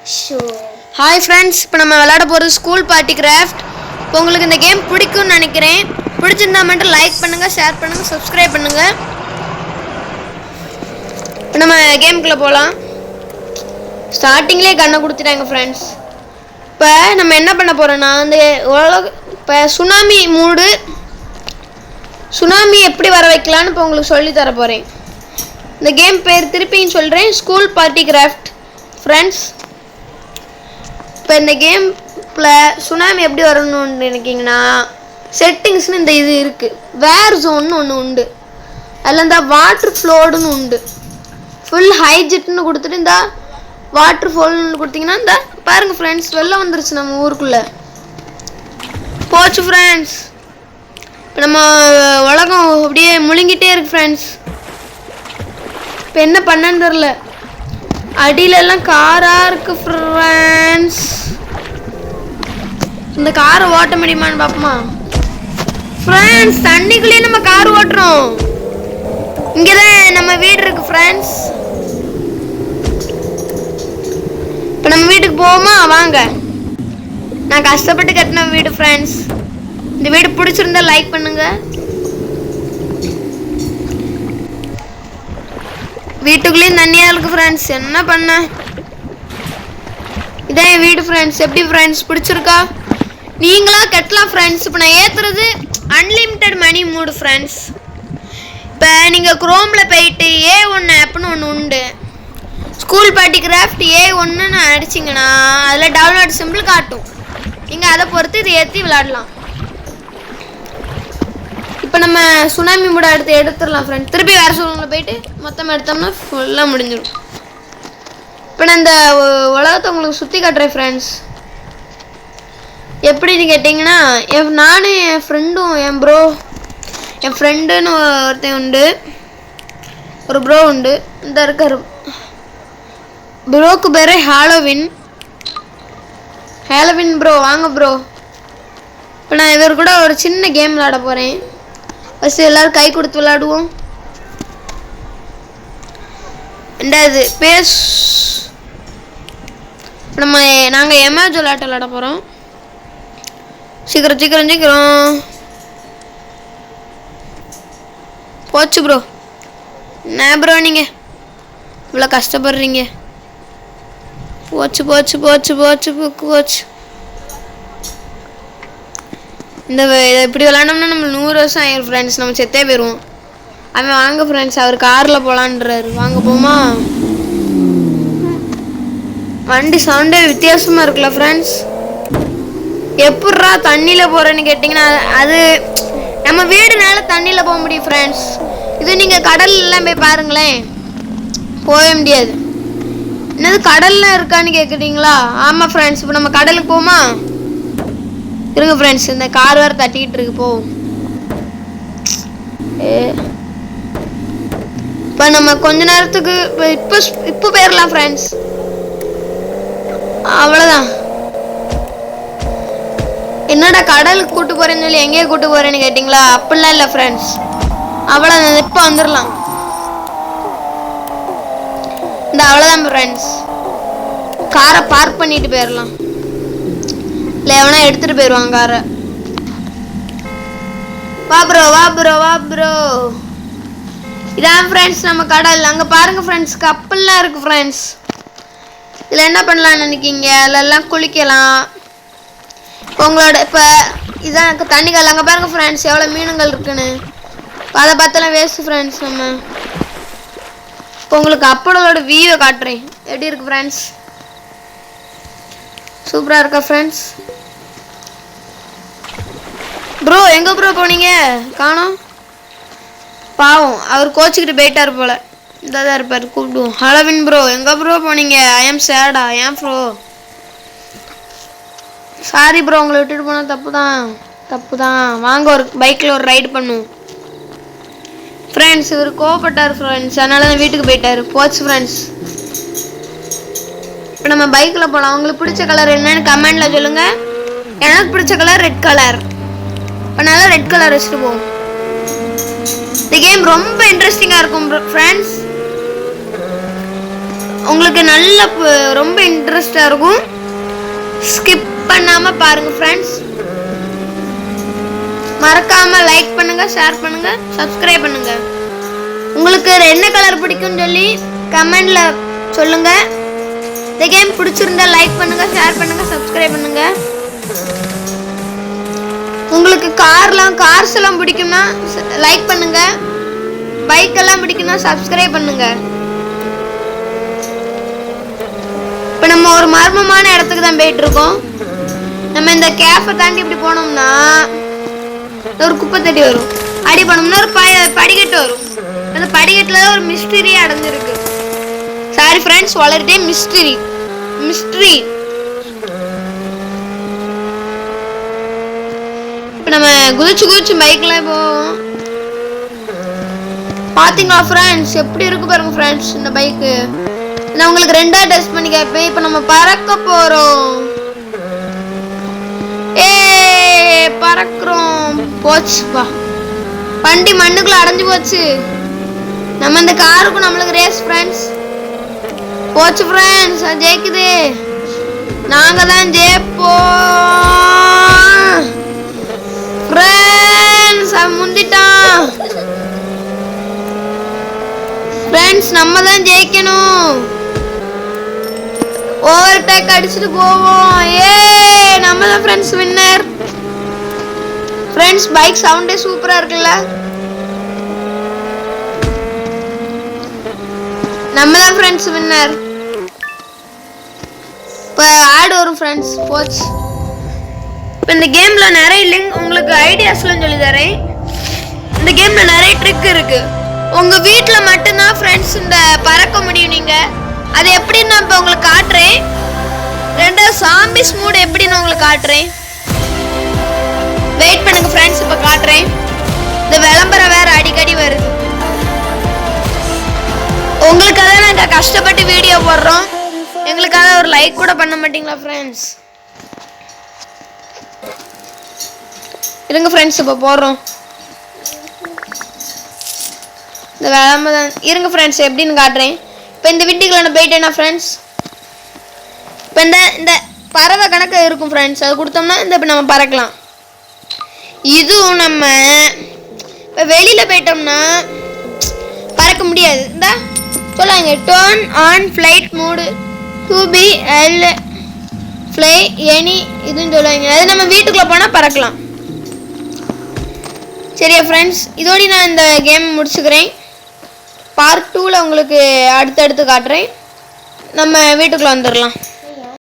Hi friends, இப்போ நம்ம விளையாட போகிறது ஸ்கூல் பார்ட்டி கிராஃப்ட். இப்போ உங்களுக்கு இந்த கேம் பிடிக்கும்னு நினைக்கிறேன். பிடிச்சிருந்தா மட்டும் லைக் பண்ணுங்கள், ஷேர் பண்ணுங்கள், சப்ஸ்கிரைப் பண்ணுங்கள். இப்போ நம்ம கேமுக்குள்ளே போகலாம். ஸ்டார்டிங்லேயே கண்ணை கொடுத்துட்டாங்க ஃப்ரெண்ட்ஸ். இப்போ நம்ம என்ன பண்ண போகிறோன்னா, இந்த இப்போ சுனாமி எப்படி வர வைக்கலான்னு இப்போ உங்களுக்கு சொல்லி தர போகிறேன். இந்த கேம் பேர் திருப்பியும் சொல்கிறேன், ஸ்கூல் பார்ட்டி கிராஃப்ட் ஃப்ரெண்ட்ஸ். இப்போ இந்த கேமில் சுனாமி எப்படி வரணும்னு நினைக்கிங்கன்னா, செட்டிங்ஸ்னு இந்த இது இருக்குது. வேர் ஜோன்னு ஒன்று உண்டு, அதில் இந்த வாட்டர் ஃப்ளோடுன்னு உண்டு. ஃபுல் ஹைஜெட்னு கொடுத்துட்டு இந்த வாட்டர் ஃப்ளோன்னு கொடுத்தீங்கன்னா, இந்த பாருங்கள் ஃப்ரெண்ட்ஸ், வெள்ளம் வந்துருச்சு நம்ம ஊருக்குள்ளே. போச்சு ஃப்ரெண்ட்ஸ். இப்போ நம்ம உலகம் அப்படியே முழுங்கிட்டே இருக்கு ஃப்ரெண்ட்ஸ். இப்போ என்ன பண்ணன்னு தெரில. அடியிலெல்லாம் காராக இருக்கு ஃப்ரெண்ட்ஸ். இந்த காரை ஓட்ட முடியுமான்னு பார்ப்போமா ஃப்ரெண்ட்ஸ்? தண்ணிக்குள்ளேயே நம்ம கார் ஓட்டுறோம். இங்கே தான் நம்ம வீடு இருக்கு ஃப்ரெண்ட்ஸ். இப்போ நம்ம வீட்டுக்கு போவோமா? வாங்க. நான் கஷ்டப்பட்டு கட்டின வீடு ஃப்ரெண்ட்ஸ். இந்த வீடு பிடிச்சிருந்தா லைக் பண்ணுங்க. வீட்டுக்குள்ளேயும் தண்ணியாக இருக்குது ஃப்ரெண்ட்ஸ். என்ன பண்ண? இதான் என் வீடு ஃப்ரெண்ட்ஸ். எப்படி ஃப்ரெண்ட்ஸ், பிடிச்சிருக்கா? நீங்களா கட்டலாம் ஃப்ரெண்ட்ஸ். இப்போ நான் ஏற்றுறது அன்லிமிட்டெட் மணி மூடு ஃப்ரெண்ட்ஸ். இப்போ நீங்கள் குரோமில் போயிட்டு A1 ஆப்னு ஒன்று உண்டு, ஸ்கூல் பார்ட்டி கிராஃப்ட் A1ன்னு அடிச்சிங்கன்னா அதில் டவுன்லோட் சிம்பிள் காட்டும். நீங்கள் அதை பொறுத்து இதை ஏற்றி விளையாடலாம். இப்போ நம்ம சுனாமி மூட எடுத்துடலாம் ஃப்ரெண்ட்ஸ். திருப்பி வேறு சூழ்நிலை போயிட்டு மொத்தமாக எடுத்தோம்னா ஃபுல்லாக முடிஞ்சிடும். இப்போ நான் இந்த உலகத்தை உங்களுக்கு சுற்றி காட்டுறேன் ஃப்ரெண்ட்ஸ். எப்படின்னு கேட்டிங்கன்னா, நானும் என் ஃப்ரெண்டும் என் ஃப்ரெண்டுன்னு ஒருத்தன் உண்டு, ஒரு ப்ரோ உண்டு. இந்த இருக்கார் ப்ரோக்கு பேர் ஹாலோவின் ப்ரோ. வாங்க ப்ரோ. இப்போ நான் இவர் கூட ஒரு சின்ன கேம் விளையாட போகிறேன். ஃபஸ்ட்டு எல்லோரும் கை கொடுத்து விளையாடுவோம். ரெண்டாவது நாங்கள் எமேஜ் விளையாட போகிறோம். சீக்கிரம் போச்சு ப்ரோ. என்ன ப்ரோ நீங்கள் இவ்வளோ கஷ்டப்படுறீங்க? போச்சு. இந்த இப்படி விளாண்டோம்னா நம்ம 100 வருஷம் ஆயிரும் ஃப்ரெண்ட்ஸ். நம்ம செத்தே போயிடுவோம். அவன் வாங்க ஃப்ரெண்ட்ஸ், அவர் காரில் போகலான்றாரு. வாங்க போமா? வண்டி சவுண்டே வித்தியாசமாக இருக்குல்ல ஃப்ரெண்ட்ஸ். எப்பட்றா தண்ணியில் போகிறேன்னு கேட்டிங்கன்னா, அது நம்ம வீடுனால தண்ணியில் போக முடியும் ஃப்ரெண்ட்ஸ். இது நீங்கள் கடல்லாம் போய் பாருங்களேன், போகவே முடியாது. என்னது கடல்லாம் இருக்கான்னு கேட்குறீங்களா? ஆமாம் ஃப்ரெண்ட்ஸ். இப்போ நம்ம கடலுக்கு போமா? இருங்க ஃப்ரெண்ட்ஸ், இந்த கார் வேறு தட்டிக்கிட்டு இருக்கு. போவோம். இப்போ நம்ம கொஞ்ச நேரத்துக்கு இப்போ போயிடலாம் ஃப்ரெண்ட்ஸ். அவ்வளோதான். என்னடா கடலுக்கு கூட்டு போகிறேன்னு சொல்லி எங்கேயே கூட்டு போகிறேன்னு கேட்டிங்களா? அப்படிலாம் இல்லை ஃப்ரெண்ட்ஸ். அவ்வளோதான், இப்போ வந்துடலாம். இந்த அவ்வளோதான் ஃப்ரெண்ட்ஸ். காரை பார்க் பண்ணிட்டு போயிடலாம். இல்லை எவனா எடுத்துகிட்டு போயிடுவாங்க காரை. வா ப்ரோ. இதான் ஃப்ரெண்ட்ஸ் நம்ம கடல். அங்கே பாருங்கள் ஃப்ரெண்ட்ஸ், கப்பல்லாம் இருக்குது ஃப்ரெண்ட்ஸ். இதில் என்ன பண்ணலான்னு நினைக்கிங்க? அதிலெல்லாம் குளிக்கலாம். உங்களோட இப்போ இதான் தண்ணிகள். அங்கே பாருங்கள் ஃப்ரெண்ட்ஸ், எவ்வளோ மீனுங்கள் இருக்குன்னு. அதை பார்த்தெல்லாம் வேஸ்ட்டு ஃப்ரெண்ட்ஸ். நம்ம இப்போ உங்களுக்கு அப்பளோட வியூவை காட்டுறேன். எப்படி இருக்குது ஃப்ரெண்ட்ஸ்? சூப்பராக இருக்கா ஃப்ரெண்ட்ஸ்? ப்ரோ எங்கே ப்ரோ போனீங்க? காணோம். பாவம், அவர் கோச்சிக்கிட்டு போயிட்டார் போல். இதாக இருப்பார், கூப்பிடுவோம். ஹலோவின் ப்ரோ, எங்கே ப்ரோ போனீங்க? ஐ எம் சேடா. ஏன் ப்ரோ? சாரி ப்ரோ, உங்களை விட்டுட்டு போனால் தப்பு தான். வாங்க ஒரு பைக்கில் ஒரு ரைடு பண்ணுவோம் ஃப்ரெண்ட்ஸ். இவர் கோவப்பட்டார் ஃப்ரெண்ட்ஸ், அதனால தான் வீட்டுக்கு போயிட்டார். போச்சு ஃப்ரெண்ட்ஸ். இப்போ நம்ம பைக்கில் போகலாம். உங்களுக்கு பிடிச்ச கலர் என்னன்னு கமெண்டில் சொல்லுங்கள். எனக்கு பிடிச்ச கலர் ரெட் கலர். இப்போ நல்லா ரெட் கலர் வச்சுட்டு போவோம். இந்த கேம் ரொம்ப இன்ட்ரெஸ்டிங்காக இருக்கும் ஃப்ரெண்ட்ஸ். உங்களுக்கு நல்ல ரொம்ப இன்ட்ரெஸ்டா இருக்கும். ஸ்கிப் பண்ணாம பாருங்க ஃப்ரெண்ட்ஸ். மறக்காம லைக் பண்ணுங்க, ஷேர் பண்ணுங்க, சப்ஸ்கிரைப் பண்ணுங்க. உங்களுக்கு என்ன கலர் பிடிக்கும்னு சொல்லி கமெண்ட்ல சொல்லுங்க. இந்த கேம் பிடிச்சிருந்தா லைக் பண்ணுங்க, ஷேர் பண்ணுங்க, சப்ஸ்கிரைப் பண்ணுங்க. உங்களுக்கு கார்ஸ் எல்லாம் பிடிக்கும்னா லைக் பண்ணுங்க. பைக் எல்லாம் பிடிக்கும்னா சப்ஸ்கிரைப் பண்ணுங்க. இப்போ நம்ம ஒரு மர்மமான இடத்துக்கு தான் போயிட்டு இருக்கோம். நம்ம இந்த கேஃபை தாண்டி இப்படி போனோம்னா ஒரு குப்பை தட்டி வரும். அடி போனோம்னா ஒரு படிக்கட்டு வரும். அந்த படிக்கட்டுல ஒரு மிஸ்டரி அடைஞ்சிருக்கு. சாரி ஃப்ரெண்ட்ஸ், வளர்ட்டே மிஸ்டரி. இப்போ நம்ம குதிச்சு பைக்ல போவோம். பாத்தீங்களா ஃப்ரெண்ட்ஸ், எப்படி இருக்கு பாருங்க ஃப்ரெண்ட்ஸ் இந்த பைக்கு. நான் உங்களுக்கு ரெண்டா டெஸ்ட் பண்ணி கேட்பேன். இப்போ நம்ம பறக்க போறோம். பறக்குறோம். போச்சுப்பா, வண்டி மண்ணுக்குள்ள அடைஞ்சு போச்சு. நம்ம இந்த காருக்கும் நம்மளுக்கு ரேஸ் ஃப்ரெண்ட்ஸ். போச்சு ஃப்ரெண்ட்ஸ், அது ஜெயிக்குது. நாங்க தான் ஜெயிப்போம் ஃப்ரெண்ட்ஸ். அவன் முந்திட்டான் ஃப்ரெண்ட்ஸ். நம்ம தான் ஜெயிக்கணும். ஓவர் டேக் அடிச்சுட்டு போவோம். நம்ம தான் ஃப்ரெண்ட்ஸ் வின்னர். ஃப்ரெண்ட்ஸ், பைக் சவுண்டே சூப்பரா இருக்குல்ல. நம்ம தான் ஃப்ரெண்ட்ஸ் வின்னர். இப்போ ஆட் வரும் ஃப்ரெண்ட்ஸ். போச்சு. இப்போ இந்த கேம்ல நிறைய லிங்க் உங்களுக்கு ஐடியாஸ்லாம் சொல்லி தரேன். இந்த கேம்ல நிறைய ட்ரிக் இருக்கு. உங்க வீட்டில் மட்டும்தான் ஃப்ரெண்ட்ஸ் இந்த பறக்க முடியும். நீங்க அது எப்படின்னு நான் இப்போ உங்களுக்கு காட்டுறேன். ரெண்டாவது சாம்பிஸ் மூடு எப்படின்னு உங்களுக்கு காட்டுறேன். வெயிட் பண்ணுங்க ஃப்ரெண்ட்ஸ், இப்போ காட்டுறேன். இந்த விளம்பரம் வேற அடிக்கடி வருது. உங்களுக்காக நாங்கள் கஷ்டப்பட்டு வீடியோ போடுறோம். எங்களுக்காக ஒரு லைக் கூட பண்ண மாட்டீங்களா ஃப்ரெண்ட்ஸ்? இருங்க ஃப்ரெண்ட்ஸ், இப்போ போடுறோம். இந்த விளம்பரம் இருங்க ஃப்ரெண்ட்ஸ், எப்படின்னு காட்டுறேன். இப்போ இந்த வீட்டுக்குள்ள நான் போயிட்டேன்னா ஃப்ரெண்ட்ஸ், இப்போ இந்த பறவை கணக்கு இருக்கும் ஃப்ரெண்ட்ஸ். அது கொடுத்தோம்னா இப்போ நம்ம பறக்கலாம். இதுவும் நம்ம இப்போ வெளியில் போயிட்டோம்னா பறக்க முடியாது. இந்த சொல்லாங்க turn on flight mode to be எல் ஃப்ளை எனி இதுன்னு சொல்லுவாங்க. அது நம்ம வீட்டுக்குள்ளே போனால் பறக்கலாம். சரியா ஃப்ரெண்ட்ஸ், இதோடு நான் இந்த கேம் முடிச்சுக்கிறேன். பார்ட் 2ல் உங்களுக்கு அடுத்தடுத்து காட்டுறேன். நம்ம வீட்டுக்குள்ளே வந்துடலாம்.